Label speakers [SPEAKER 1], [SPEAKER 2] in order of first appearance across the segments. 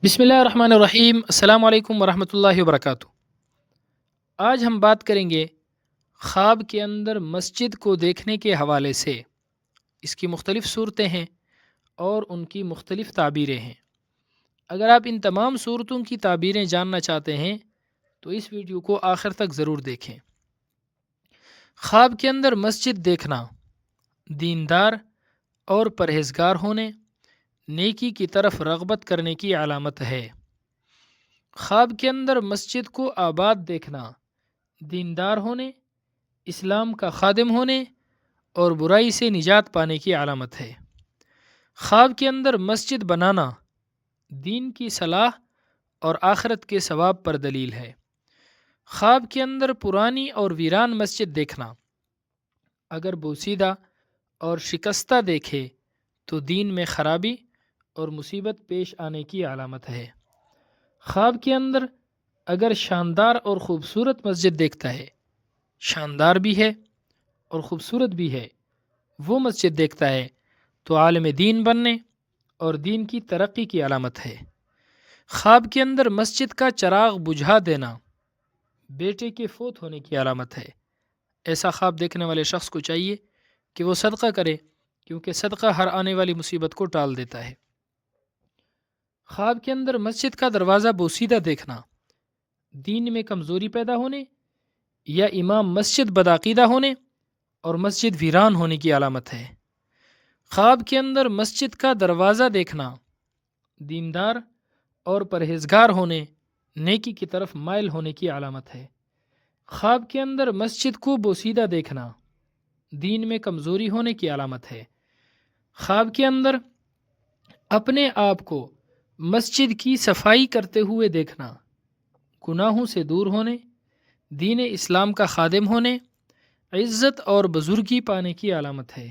[SPEAKER 1] بسم اللہ الرحمن الرحیم، السلام علیکم ورحمۃ اللہ وبرکاتہ۔ آج ہم بات کریں گے خواب کے اندر مسجد کو دیکھنے کے حوالے سے۔ اس کی مختلف صورتیں ہیں اور ان کی مختلف تعبیریں ہیں۔ اگر آپ ان تمام صورتوں کی تعبیریں جاننا چاہتے ہیں تو اس ویڈیو کو آخر تک ضرور دیکھیں۔ خواب کے اندر مسجد دیکھنا دیندار اور پرہیزگار ہونے، نیکی کی طرف رغبت کرنے کی علامت ہے۔ خواب کے اندر مسجد کو آباد دیکھنا دیندار ہونے، اسلام کا خادم ہونے اور برائی سے نجات پانے کی علامت ہے۔ خواب کے اندر مسجد بنانا دین کی صلاح اور آخرت کے ثواب پر دلیل ہے۔ خواب کے اندر پرانی اور ویران مسجد دیکھنا اگر بوسیدہ اور شکستہ دیکھے تو دین میں خرابی اور مصیبت پیش آنے کی علامت ہے۔ خواب کے اندر اگر شاندار اور خوبصورت مسجد دیکھتا ہے، شاندار بھی ہے اور خوبصورت بھی ہے، وہ مسجد دیکھتا ہے تو عالم دین بننے اور دین کی ترقی کی علامت ہے۔ خواب کے اندر مسجد کا چراغ بجھا دینا بیٹے کے فوت ہونے کی علامت ہے۔ ایسا خواب دیکھنے والے شخص کو چاہیے کہ وہ صدقہ کرے، کیونکہ صدقہ ہر آنے والی مصیبت کو ٹال دیتا ہے۔ خواب کے اندر مسجد کا دروازہ بوسیدہ دیکھنا دین میں کمزوری پیدا ہونے یا امام مسجد بدعقیدہ ہونے اور مسجد ویران ہونے کی علامت ہے۔ خواب کے اندر مسجد کا دروازہ دیکھنا دیندار اور پرہیزگار ہونے، نیکی کی طرف مائل ہونے کی علامت ہے۔ خواب کے اندر مسجد کو بوسیدہ دیکھنا دین میں کمزوری ہونے کی علامت ہے۔ خواب کے اندر اپنے آپ کو مسجد کی صفائی کرتے ہوئے دیکھنا گناہوں سے دور ہونے، دین اسلام کا خادم ہونے، عزت اور بزرگی پانے کی علامت ہے۔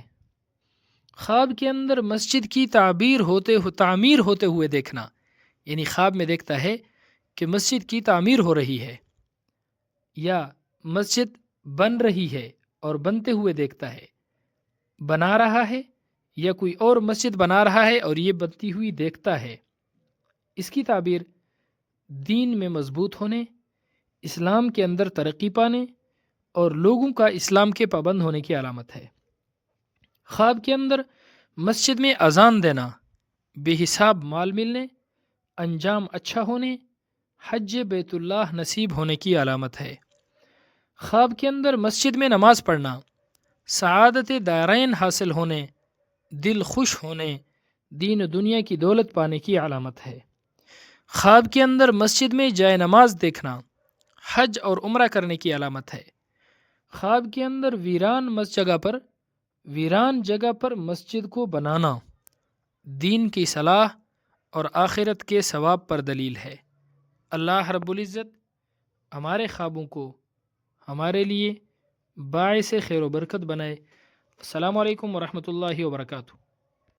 [SPEAKER 1] خواب کے اندر مسجد کی تعمیر ہوتے ہوئے دیکھنا، یعنی خواب میں دیکھتا ہے کہ مسجد کی تعمیر ہو رہی ہے یا مسجد بن رہی ہے اور بنتے ہوئے دیکھتا ہے، بنا رہا ہے یا کوئی اور مسجد بنا رہا ہے اور یہ بنتی ہوئی دیکھتا ہے۔ اس کی تعبیر دین میں مضبوط ہونے، اسلام کے اندر ترقی پانے اور لوگوں کا اسلام کے پابند ہونے کی علامت ہے۔ خواب کے اندر مسجد میں اذان دینا بے حساب مال ملنے، انجام اچھا ہونے، حج بیت اللہ نصیب ہونے کی علامت ہے۔ خواب کے اندر مسجد میں نماز پڑھنا سعادت دارین حاصل ہونے، دل خوش ہونے، دین و دنیا کی دولت پانے کی علامت ہے۔ خواب کے اندر مسجد میں جائے نماز دیکھنا حج اور عمرہ کرنے کی علامت ہے۔ خواب کے اندر ویران جگہ پر مسجد کو بنانا دین کی صلاح اور آخرت کے ثواب پر دلیل ہے۔ اللہ رب العزت ہمارے خوابوں کو ہمارے لیے باعث خیر و برکت بنائے۔ السلام علیکم ورحمۃ اللہ وبرکاتہ۔